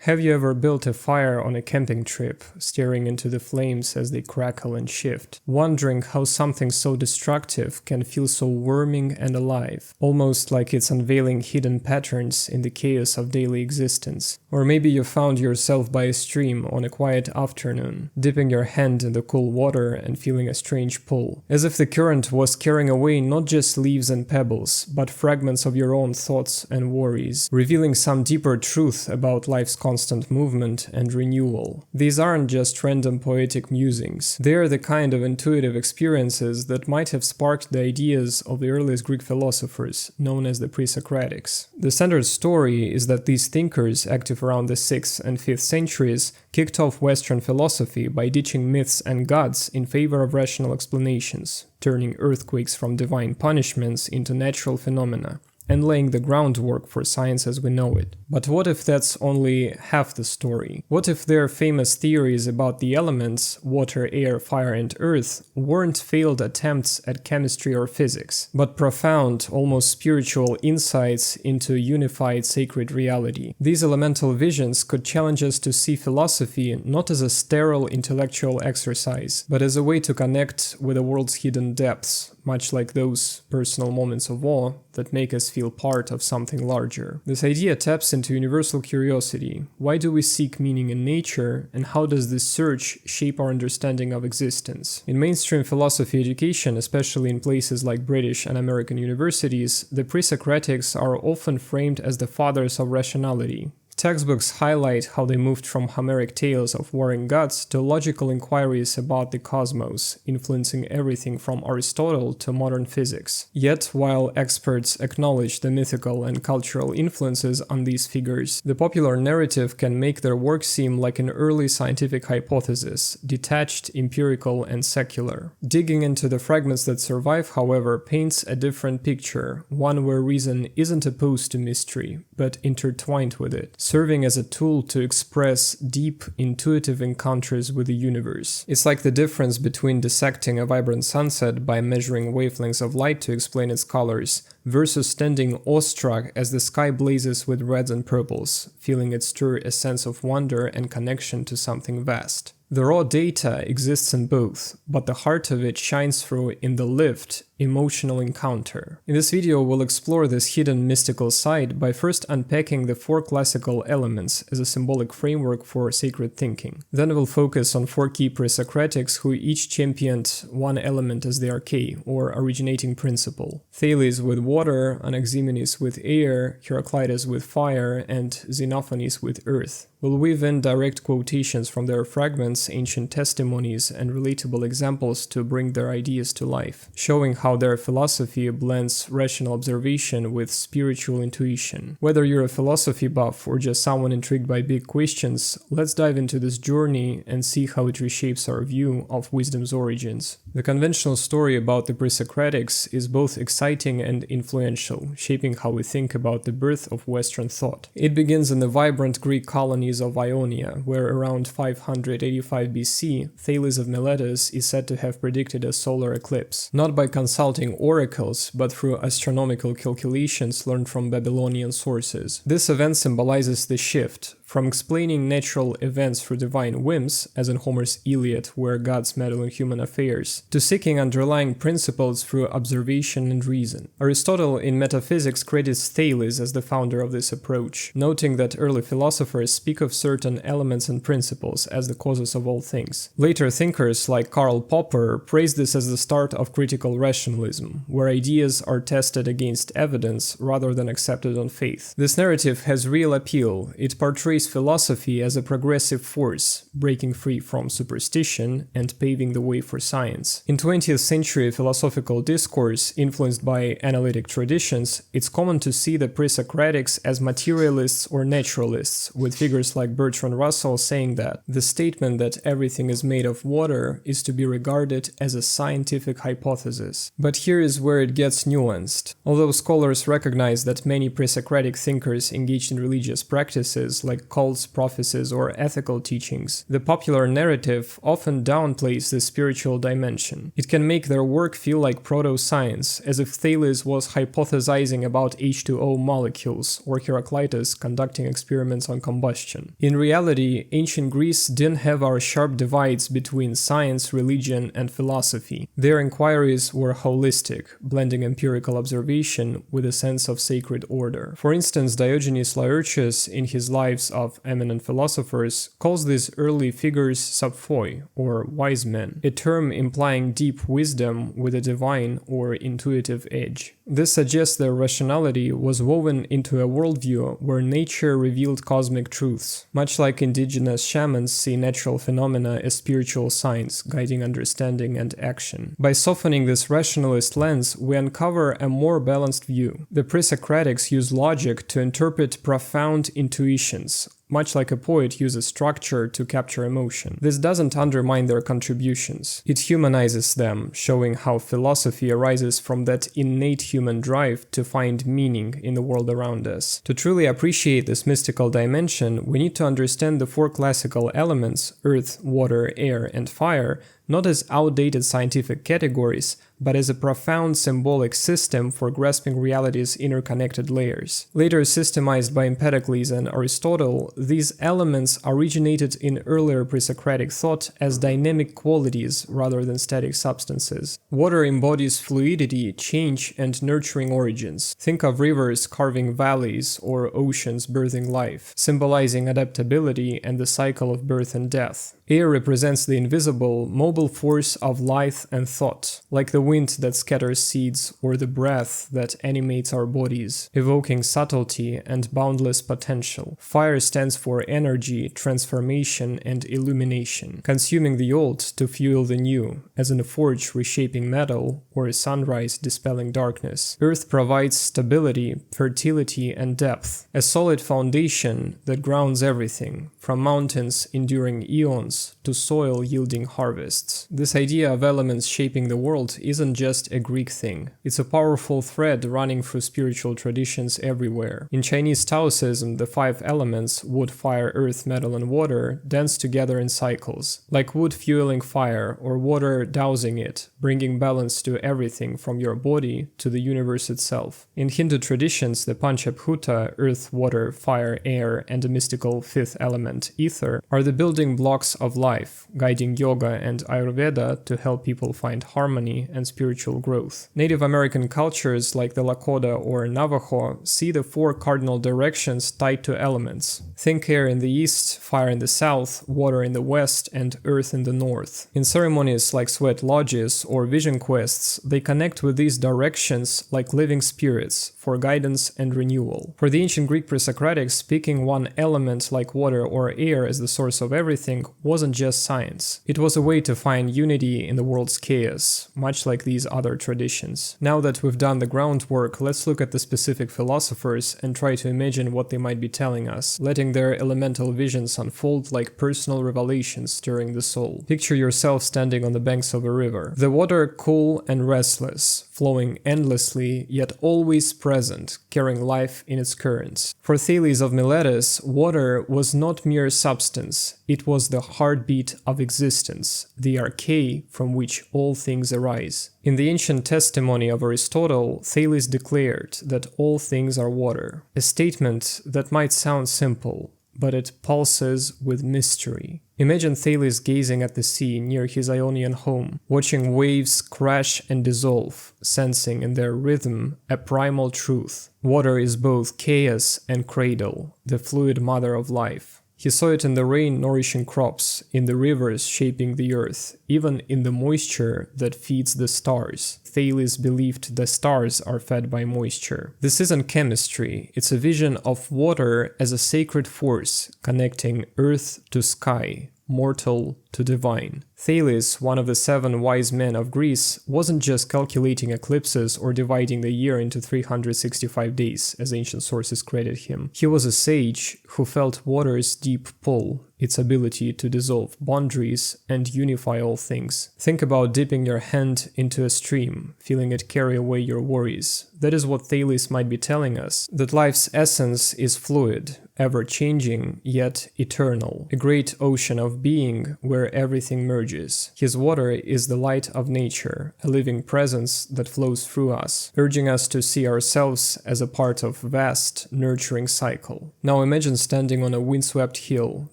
Have you ever built a fire on a camping trip, staring into the flames as they crackle and shift, wondering how something so destructive can feel so warming and alive, almost like it's unveiling hidden patterns in the chaos of daily existence? Or maybe you found yourself by a stream on a quiet afternoon, dipping your hand in the cool water and feeling a strange pull, as if the current was carrying away not just leaves and pebbles, but fragments of your own thoughts and worries, revealing some deeper truth about life's constant movement and renewal. These aren't just random poetic musings. They are the kind of intuitive experiences that might have sparked the ideas of the earliest Greek philosophers, known as the Pre-Socratics. The standard story is that these thinkers, active around the 6th and 5th centuries, kicked off Western philosophy by ditching myths and gods in favor of rational explanations, turning earthquakes from divine punishments into natural phenomena, and laying the groundwork for science as we know it. But what if that's only half the story? What if their famous theories about the elements, water, air, fire, and earth, weren't failed attempts at chemistry or physics, but profound, almost spiritual insights into unified sacred reality? These elemental visions could challenge us to see philosophy not as a sterile intellectual exercise, but as a way to connect with the world's hidden depths, much like those personal moments of awe that make us feel part of something larger. This idea taps into universal curiosity. Why do we seek meaning in nature, and how does this search shape our understanding of existence? In mainstream philosophy education, especially in places like British and American universities, the Pre-Socratics are often framed as the fathers of rationality. Textbooks highlight how they moved from Homeric tales of warring gods to logical inquiries about the cosmos, influencing everything from Aristotle to modern physics. Yet, while experts acknowledge the mythical and cultural influences on these figures, the popular narrative can make their work seem like an early scientific hypothesis, detached, empirical, and secular. Digging into the fragments that survive, however, paints a different picture, one where reason isn't opposed to mystery, but intertwined with it, serving as a tool to express deep, intuitive encounters with the universe. It's like the difference between dissecting a vibrant sunset by measuring wavelengths of light to explain its colors, versus standing awestruck as the sky blazes with reds and purples, feeling it stir a sense of wonder and connection to something vast. The raw data exists in both, but the heart of it shines through in the lived, emotional encounter. In this video, we'll explore this hidden mystical side by first unpacking the 4 classical elements as a symbolic framework for sacred thinking. Then we'll focus on 4 key Presocratics who each championed one element as the arché, or originating principle. Thales with water, Anaximenes with air, Heraclitus with fire, and Xenophanes with earth. We'll weave in direct quotations from their fragments, ancient testimonies, and relatable examples to bring their ideas to life, showing how their philosophy blends rational observation with spiritual intuition. Whether you're a philosophy buff or just someone intrigued by big questions, let's dive into this journey and see how it reshapes our view of wisdom's origins. The conventional story about the Presocratics is both exciting and influential, shaping how we think about the birth of Western thought. It begins in the vibrant Greek colonies of Ionia, where around 585 BC, Thales of Miletus is said to have predicted a solar eclipse, not by consulting oracles, but through astronomical calculations learned from Babylonian sources. This event symbolizes the shift from explaining natural events through divine whims, as in Homer's Iliad where gods meddle in human affairs, to seeking underlying principles through observation and reason. Aristotle in Metaphysics credits Thales as the founder of this approach, noting that early philosophers speak of certain elements and principles as the causes of all things. Later thinkers like Karl Popper praise this as the start of critical rationalism, where ideas are tested against evidence rather than accepted on faith. This narrative has real appeal. It portrays philosophy as a progressive force, breaking free from superstition and paving the way for science. In 20th century philosophical discourse, influenced by analytic traditions, it's common to see the Pre-Socratics as materialists or naturalists, with figures like Bertrand Russell saying that the statement that everything is made of water is to be regarded as a scientific hypothesis. But here is where it gets nuanced. Although scholars recognize that many Pre-Socratic thinkers engaged in religious practices like cults, prophecies, or ethical teachings, the popular narrative often downplays the spiritual dimension. It can make their work feel like proto-science, as if Thales was hypothesizing about H2O molecules, or Heraclitus conducting experiments on combustion. In reality, ancient Greece didn't have our sharp divides between science, religion, and philosophy. Their inquiries were holistic, blending empirical observation with a sense of sacred order. For instance, Diogenes Laertius, in his Lives of Eminent Philosophers, calls these early figures sapphoi, or wise men, a term implying deep wisdom with a divine or intuitive edge. This suggests their rationality was woven into a worldview where nature revealed cosmic truths, much like indigenous shamans see natural phenomena as spiritual signs guiding understanding and action. By softening this rationalist lens, we uncover a more balanced view. The Presocratics use logic to interpret profound intuitions, much like a poet uses structure to capture emotion. This doesn't undermine their contributions. It humanizes them, showing how philosophy arises from that innate human drive to find meaning in the world around us. To truly appreciate this mystical dimension, we need to understand the four classical elements, earth, water, air, and fire, not as outdated scientific categories, but as a profound symbolic system for grasping reality's interconnected layers. Later systemized by Empedocles and Aristotle, these elements originated in earlier Pre-Socratic thought as dynamic qualities rather than static substances. Water embodies fluidity, change, and nurturing origins. Think of rivers carving valleys or oceans birthing life, symbolizing adaptability and the cycle of birth and death. Air represents the invisible, mobile force of life and thought, like the wind that scatters seeds or the breath that animates our bodies, evoking subtlety and boundless potential. Fire stands for energy, transformation, and illumination, consuming the old to fuel the new, as in a forge reshaping metal or a sunrise dispelling darkness. Earth provides stability, fertility, and depth, a solid foundation that grounds everything, from mountains enduring eons to soil yielding harvests. This idea of elements shaping the world isn't just a Greek thing. It's a powerful thread running through spiritual traditions everywhere. In Chinese Taoism, the five elements, wood, fire, earth, metal, and water, dance together in cycles, like wood fueling fire or water dousing it, bringing balance to everything from your body to the universe itself. In Hindu traditions, the Panchabhuta, earth, water, fire, air, and the mystical fifth element, ether, are the building blocks of life, guiding yoga and Ayurveda to help people find harmony and spiritual growth. Native American cultures like the Lakota or Navajo see the four cardinal directions tied to elements. Think air in the east, fire in the south, water in the west, and earth in the north. In ceremonies like sweat lodges or vision quests, they connect with these directions like living spirits for guidance and renewal. For the ancient Greek Presocratics, picking one element like water or air as the source of everything wasn't just science. It was a way to find unity in the world's chaos, much like these other traditions. Now that we've done the groundwork, let's look at the specific philosophers and try to imagine what they might be telling us, letting their elemental visions unfold like personal revelations stirring the soul. Picture yourself standing on the banks of a river. The water cool and restless, flowing endlessly, yet always present, carrying life in its currents. For Thales of Miletus, water was not mere substance, it was the heartbeat of existence, the arché from which all things arise. In the ancient testimony of Aristotle, Thales declared that all things are water, a statement that might sound simple, but it pulses with mystery. Imagine Thales gazing at the sea near his Ionian home, watching waves crash and dissolve, sensing in their rhythm a primal truth. Water is both chaos and cradle, the fluid mother of life. He saw it in the rain nourishing crops, in the rivers shaping the earth, even in the moisture that feeds the stars. Thales believed the stars are fed by moisture. This isn't chemistry, it's a vision of water as a sacred force connecting earth to sky, mortal to divine. Thales, one of the 7 wise men of Greece, wasn't just calculating eclipses or dividing the year into 365 days, as ancient sources credit him. He was a sage who felt water's deep pull, its ability to dissolve boundaries and unify all things. Think about dipping your hand into a stream, feeling it carry away your worries. That is what Thales might be telling us, that life's essence is fluid, ever-changing, yet eternal, a great ocean of being where everything merges. His water is the light of nature, a living presence that flows through us, urging us to see ourselves as a part of vast, nurturing cycle. Now imagine standing on a windswept hill,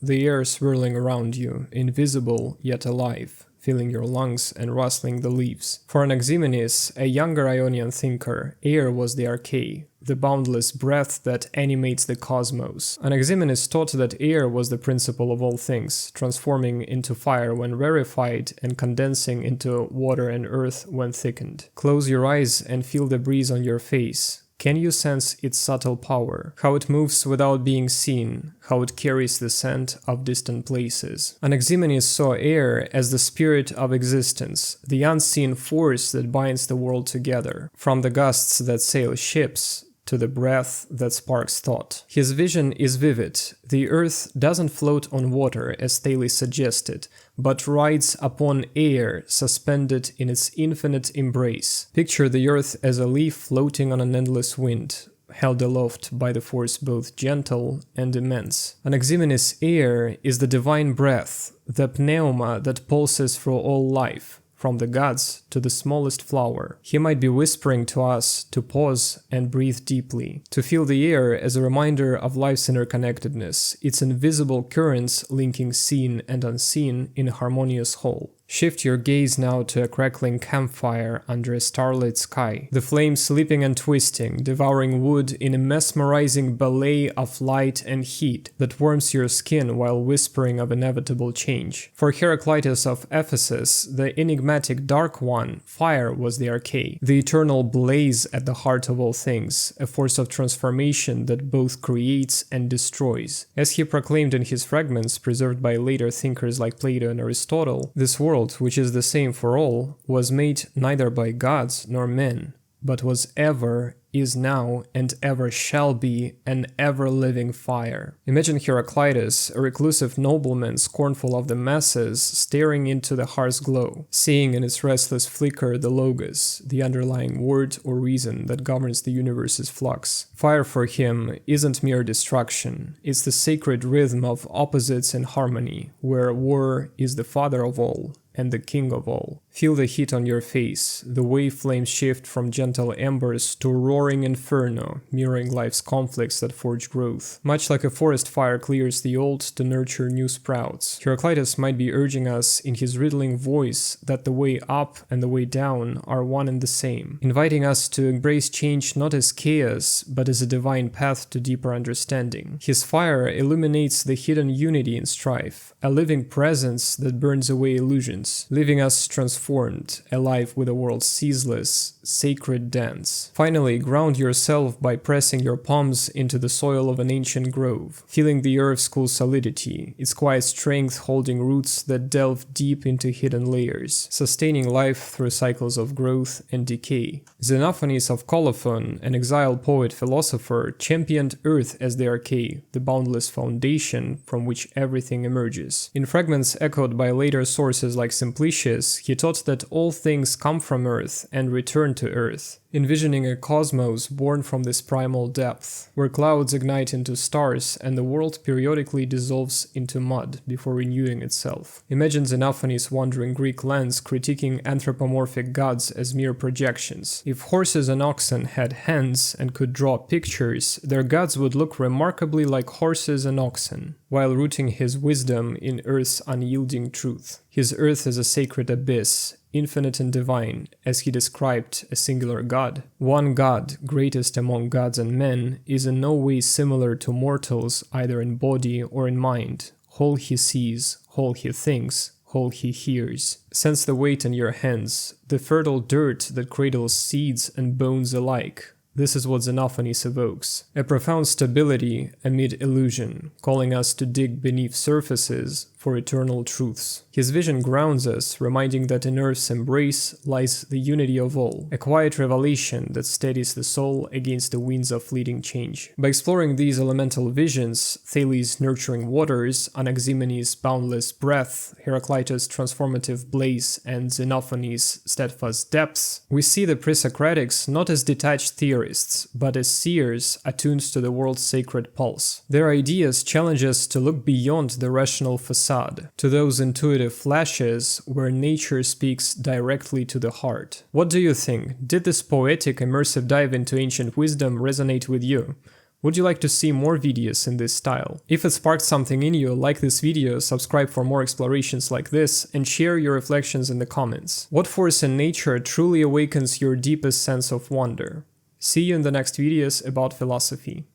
the air swirling around you, invisible yet alive, filling your lungs and rustling the leaves. For Anaximenes, a younger Ionian thinker, air was the arché, the boundless breath that animates the cosmos. Anaximenes taught that air was the principle of all things, transforming into fire when rarefied and condensing into water and earth when thickened. Close your eyes and feel the breeze on your face. Can you sense its subtle power? How it moves without being seen, how it carries the scent of distant places. Anaximenes saw air as the spirit of existence, the unseen force that binds the world together, from the gusts that sail ships to the breath that sparks thought. His vision is vivid. The earth doesn't float on water, as Thales suggested, but rides upon air suspended in its infinite embrace. Picture the earth as a leaf floating on an endless wind, held aloft by the force both gentle and immense. Anaximenes' air is the divine breath, the pneuma that pulses through all life, from the gods to the smallest flower. He might be whispering to us to pause and breathe deeply, to feel the air as a reminder of life's interconnectedness, its invisible currents linking seen and unseen in a harmonious whole. Shift your gaze now to a crackling campfire under a starlit sky, the flames leaping and twisting, devouring wood in a mesmerizing ballet of light and heat that warms your skin while whispering of inevitable change. For Heraclitus of Ephesus, the enigmatic Dark One, fire was the arché, the eternal blaze at the heart of all things, a force of transformation that both creates and destroys. As he proclaimed in his fragments, preserved by later thinkers like Plato and Aristotle, this world, which is the same for all, was made neither by gods nor men, but was ever, is now, and ever shall be an ever-living fire. Imagine Heraclitus, a reclusive nobleman scornful of the masses, staring into the hearth's glow, seeing in its restless flicker the logos, the underlying word or reason that governs the universe's flux. Fire for him isn't mere destruction, it's the sacred rhythm of opposites in harmony, where war is the father of all and the king of all. Feel the heat on your face, the way flames shift from gentle embers to roaring inferno, mirroring life's conflicts that forge growth. Much like a forest fire clears the old to nurture new sprouts, Heraclitus might be urging us in his riddling voice that the way up and the way down are one and the same, inviting us to embrace change not as chaos, but as a divine path to deeper understanding. His fire illuminates the hidden unity in strife, a living presence that burns away illusions, leaving us transformed, alive with the world's ceaseless, sacred dance. Finally, ground yourself by pressing your palms into the soil of an ancient grove, feeling the earth's cool solidity, its quiet strength holding roots that delve deep into hidden layers, sustaining life through cycles of growth and decay. Xenophanes of Colophon, an exiled poet-philosopher, championed earth as the arché, the boundless foundation from which everything emerges. In fragments echoed by later sources like Simplicius, he taught that all things come from earth and return to earth, envisioning a cosmos born from this primal depth, where clouds ignite into stars and the world periodically dissolves into mud before renewing itself. Imagine Xenophanes' wandering Greek lands critiquing anthropomorphic gods as mere projections. If horses and oxen had hands and could draw pictures, their gods would look remarkably like horses and oxen, while rooting his wisdom in earth's unyielding truth. His earth is a sacred abyss, infinite and divine, as he described a singular god. One god, greatest among gods and men, is in no way similar to mortals either in body or in mind. Whole he sees, whole he thinks, whole he hears. Sense the weight in your hands, the fertile dirt that cradles seeds and bones alike. This is what Xenophanes evokes. A profound stability amid illusion, calling us to dig beneath surfaces, for eternal truths. His vision grounds us, reminding that in Earth's embrace lies the unity of all, a quiet revelation that steadies the soul against the winds of fleeting change. By exploring these elemental visions, Thales' nurturing waters, Anaximenes' boundless breath, Heraclitus' transformative blaze, and Xenophanes' steadfast depths, we see the Presocratics not as detached theorists, but as seers attuned to the world's sacred pulse. Their ideas challenge us to look beyond the rational facade, to those intuitive flashes where nature speaks directly to the heart. What do you think? Did this poetic, immersive dive into ancient wisdom resonate with you? Would you like to see more videos in this style? If it sparked something in you, like this video, subscribe for more explorations like this, and share your reflections in the comments. What force in nature truly awakens your deepest sense of wonder? See you in the next videos about philosophy.